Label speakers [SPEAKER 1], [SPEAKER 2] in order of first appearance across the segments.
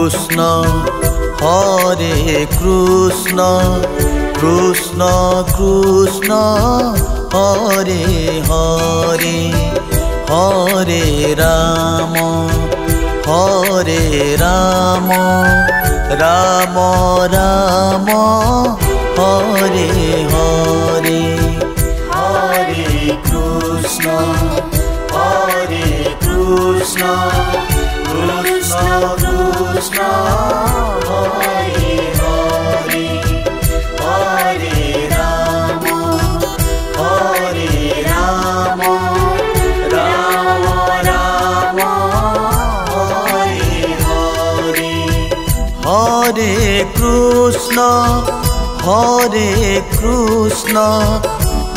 [SPEAKER 1] Krishna Hare Krishna Krishna Krishna Hare Hare Hare Ram Ram Ram Hare Hare Hare Krishna Krishna Krishna Hare Hare Hare Ram Ram Ram Hare Hare Hare Krishna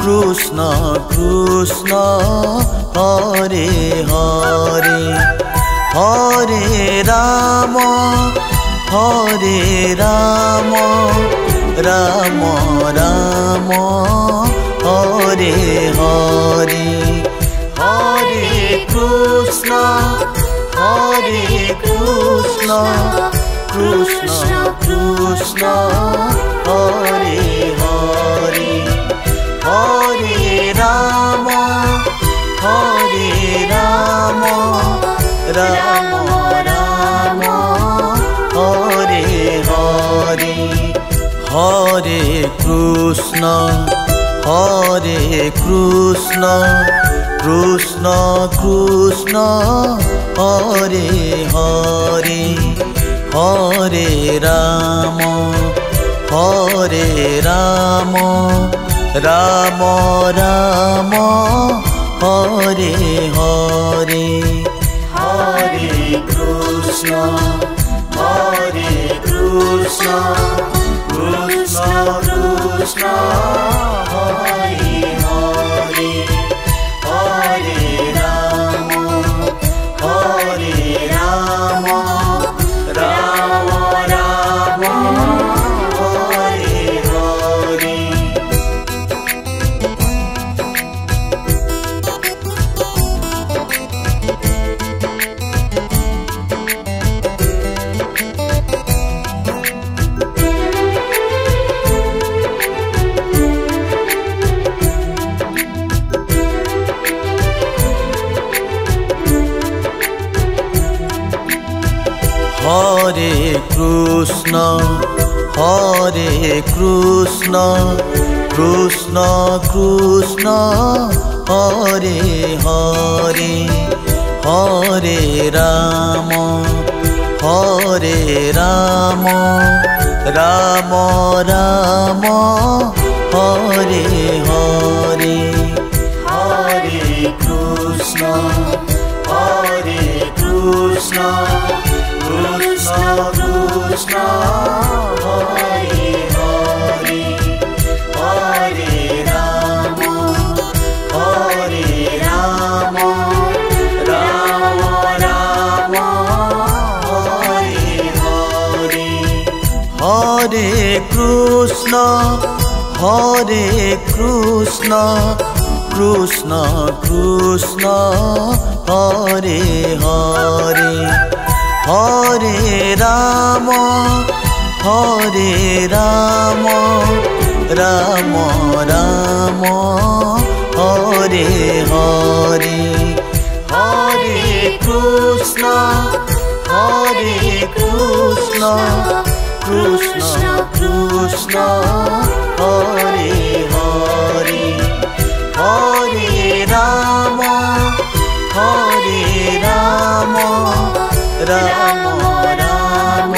[SPEAKER 1] Krishna Krishna Hare Hare Hare Ram Ram Ram Hare Hare Hare Krishna Krishna Krishna Hare Hare Hare Ram Ram Ram Hare Hare Hare Krishna Krishna Krishna Hare Hare Hare Ram Ram Ram Hare Hare Hare Krishna Krishna Krishna Hare Hare Hare Ram Ram Ram Hare Hare Hare Krishna Krishna Krishna Hare Hare Hare Ram Ram Ram Hare Hare Hare Krishna Krishna Krishna Hare Hare Hare Ram Ram Ram Hare Hare Hare Krishna Krishna Krishna Hare Hare Hare Ram Ram Ram Hare Hare Hare Krishna Krishna Krishna Hare Hare Hare Ram Ram Ram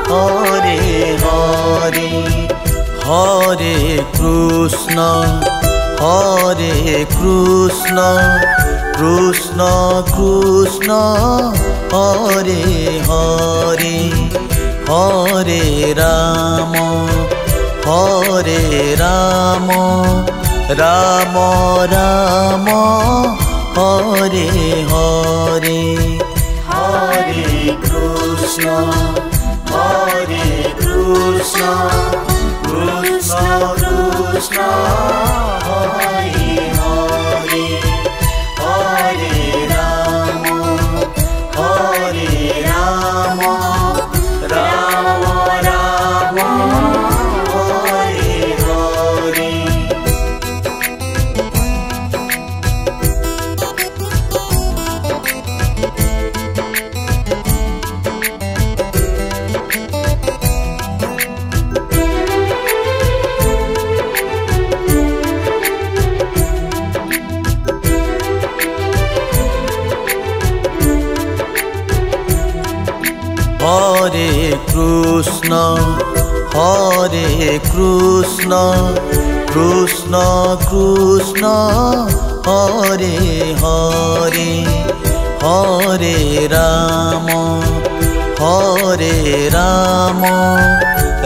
[SPEAKER 1] Hare Hare Hare Krishna Krishna Krishna Hare Hare Hare Ram Ram Ram Hare Hare Hare Krishna Krishna Krishna Hare Hare Hare Ram Krishna Krishna Krishna Hare Hare Hare Ram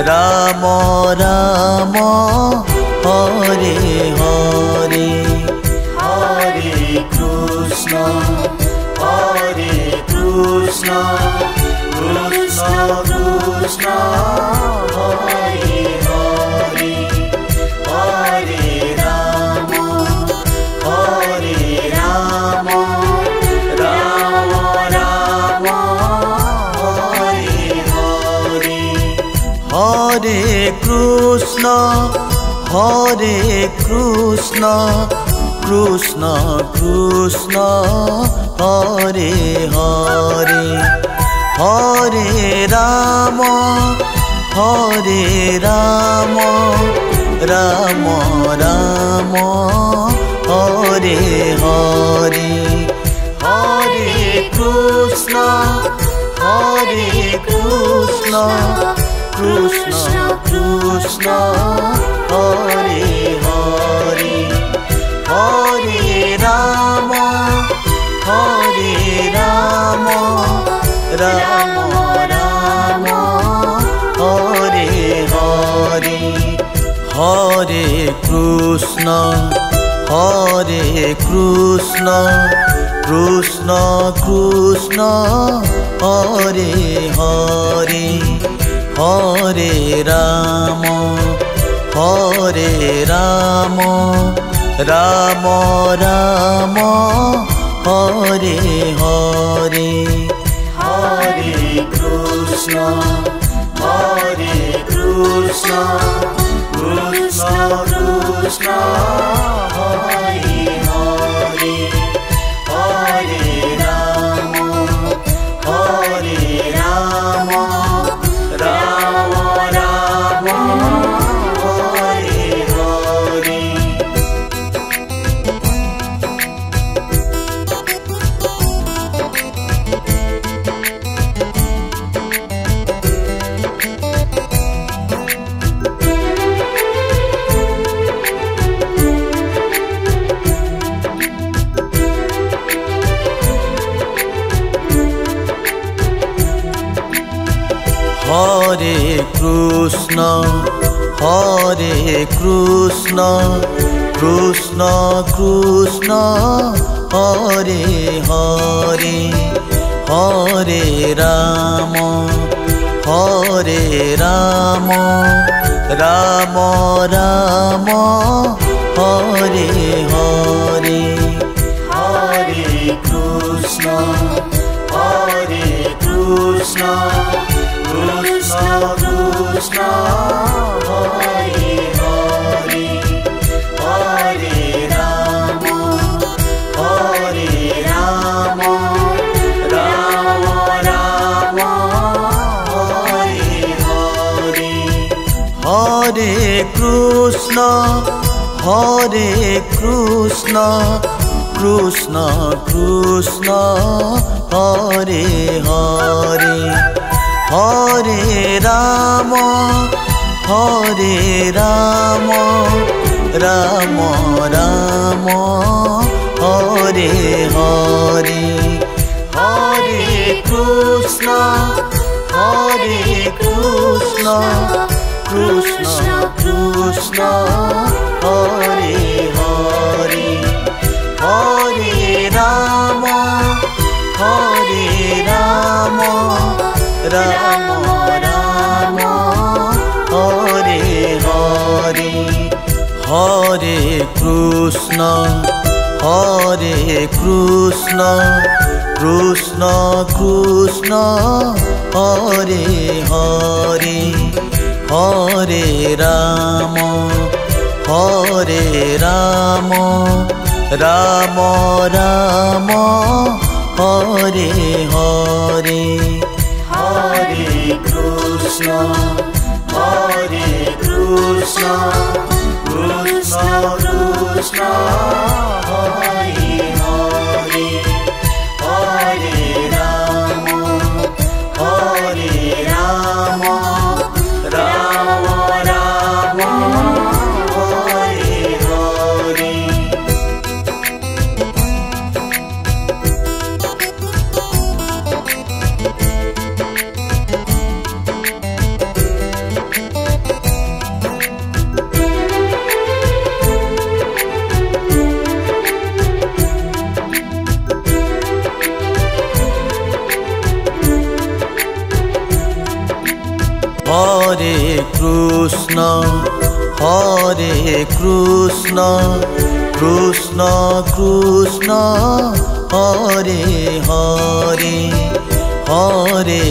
[SPEAKER 1] Ram Ram Hare Hare Hare Krishna Krishna Krishna Krishna Hare Hare Hare Ram Ram Ram Hare Hare Hare Krishna Krishna Krishna Hare Hare Hare Ram Ram Ram Hare Hare Hare Krishna Krishna Krishna Krishna Hare Hare Hare Ram Ram Ram Hare Hare Hare Krishna Krishna Krishna Hare Hare Hare Ram Ram Ram Hare Hare Hare Krishna Krishna Krishna Krishna Hare Hare Hare Ram Ram Ram Hare Hare Hare Krishna Krishna Krishna Hare Hare Hare Ram Ram Ram Hare Hare Hare Krishna Krishna Krishna Krishna Hare Hare Hare Ram Ram Ram Hare Hare Hare Krishna Krishna Krishna Hare Hare Hare Ram Ram Ram Hare Hare Hare Krishna Krishna Krishna Hare Hare Hare Ram Ram Ram Hare Hare Hare Krishna Krishna Krishna Hare Hare Hare Ram Ram Ram Hare Hare Hare Krishna Krishna Krishna Krishna Hare Hare Hare Ram Hare Krishna Krishna Krishna Hare Hare Hare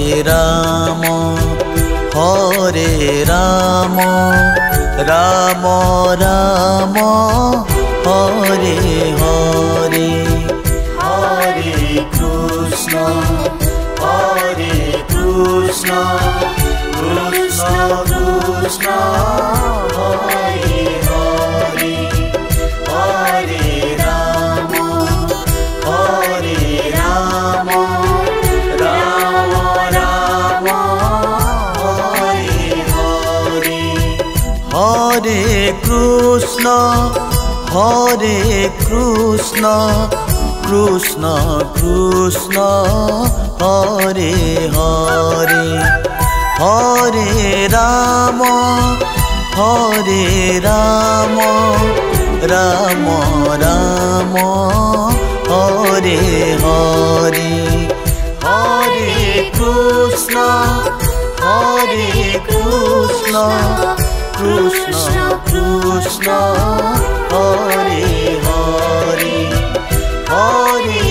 [SPEAKER 1] Rama Rama Rama Hare Hare Hare Krishna Krishna Krishna Hare Hare Hare Rama Rama Rama Hare Hare Hare Krishna Krishna Krishna Hare Hare Hare Rama Rama Rama Hare Hare Hare Krishna Krishna Krishna Hare Hare Hare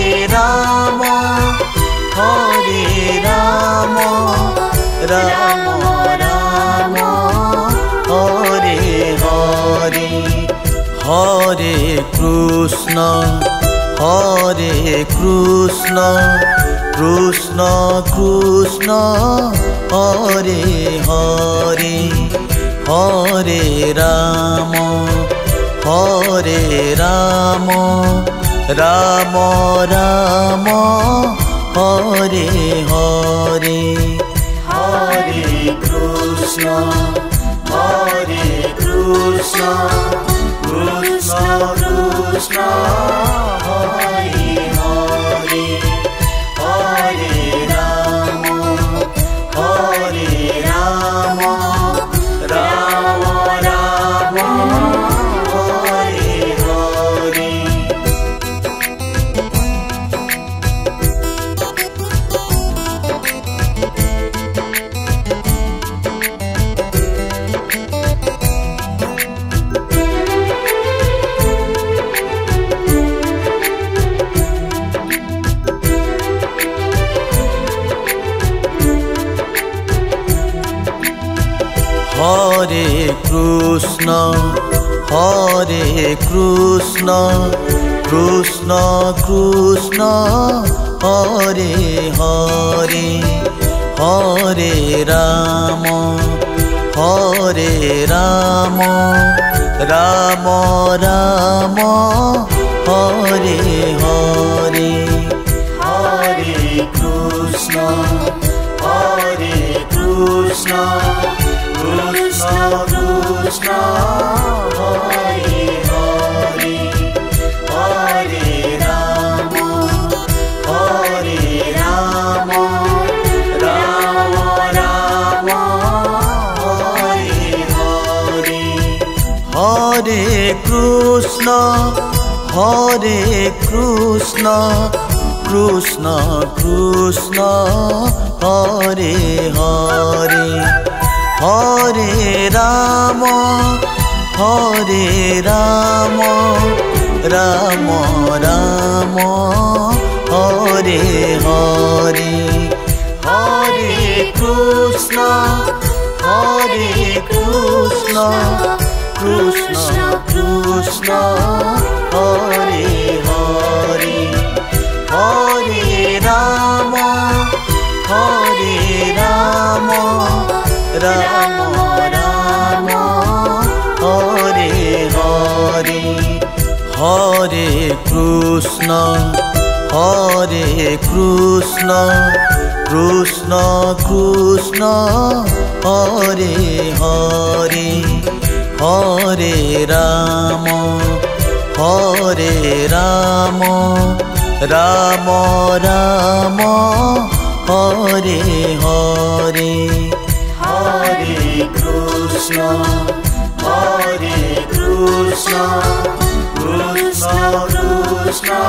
[SPEAKER 1] Rama Rama Rama Hare Hare Hare Krishna Krishna Krishna Hare Hare Hare Rama Rama Rama Hare Hare Hare Krishna Krishna Krishna Hare Hare Hare Rama Rama Rama Hare Hare Hare Krishna Krishna Krishna Hare Hare Hare Rama Rama Rama Hare Hare Hare Krishna Krishna Krishna Hare Hare Hare Rama Rama Rama Hare Hare Hare Krishna Krishna Krishna Hare Hare Hare Rama Rama Rama Hare Hare Hare Krishna Krishna Krishna Hare Hare Hare Rama Rama Rama Hare Hare Hare Krishna Krishna Krishna Hare Hare Hare Rama Rama Rama Hare Hare Hare Krishna Krishna Krishna